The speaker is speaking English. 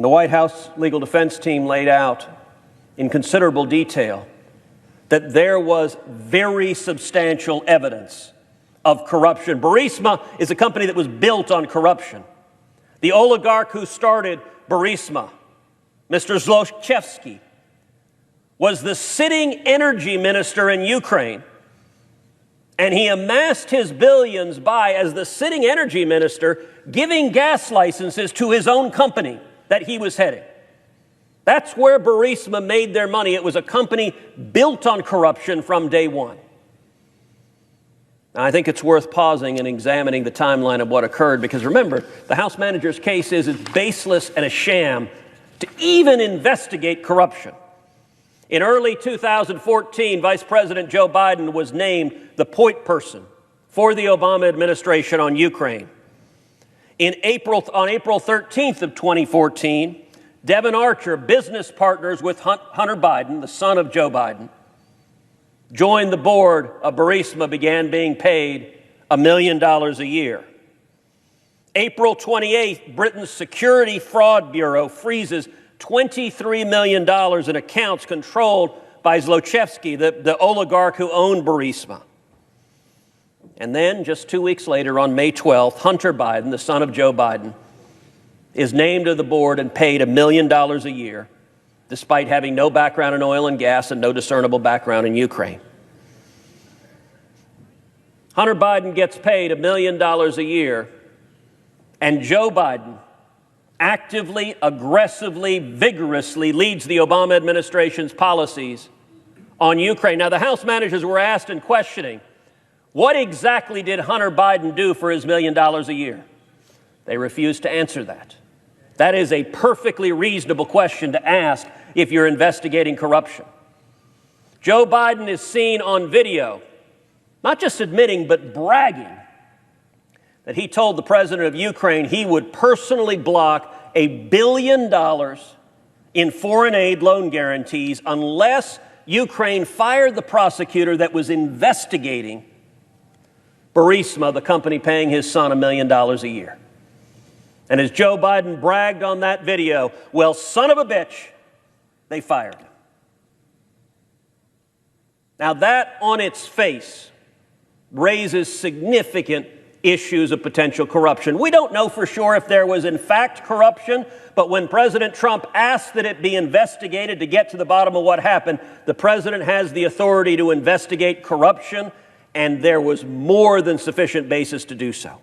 And the White House legal defense team laid out in considerable detail that there was very substantial evidence of corruption. Burisma is a company that was built on corruption. The oligarch who started Burisma, Mr. Zlochevsky, was the sitting energy minister in Ukraine, and he amassed his billions by, as the sitting energy minister, giving gas licenses to his own company that he was heading. That's where Burisma made their money. It was a company built on corruption from day one. Now, I think it's worth pausing and examining the timeline of what occurred, because remember, the House manager's case is it's baseless and a sham to even investigate corruption. In early 2014, Vice President Joe Biden was named the point person for the Obama administration on Ukraine. On April 13th of 2014, Devon Archer, business partners with Hunter Biden, the son of Joe Biden, joined the board of Burisma, began being paid $1 million a year. April 28th, Britain's Security Fraud Bureau freezes $23 million in accounts controlled by Zlochevsky, the oligarch who owned Burisma. And then, just 2 weeks later, on May 12th, Hunter Biden, the son of Joe Biden, is named to the board and paid $1 million a year, despite having no background in oil and gas and no discernible background in Ukraine. Hunter Biden gets paid $1 million a year, and Joe Biden actively, aggressively, vigorously leads the Obama administration's policies on Ukraine. Now, the House managers were asked in questioning, what exactly did Hunter Biden do for his $1 million a year? They refused to answer that. That is a perfectly reasonable question to ask if you're investigating corruption. Joe Biden is seen on video, not just admitting, but bragging that he told the president of Ukraine he would personally block $1 billion in foreign aid loan guarantees unless Ukraine fired the prosecutor that was investigating Burisma, the company paying his son $1 million a year. And as Joe Biden bragged on that video, well, son of a bitch, they fired him. Now, that on its face raises significant issues of potential corruption. We don't know for sure if there was in fact corruption, but when President Trump asked that it be investigated to get to the bottom of what happened, the president has the authority to investigate corruption, and there was more than sufficient basis to do so.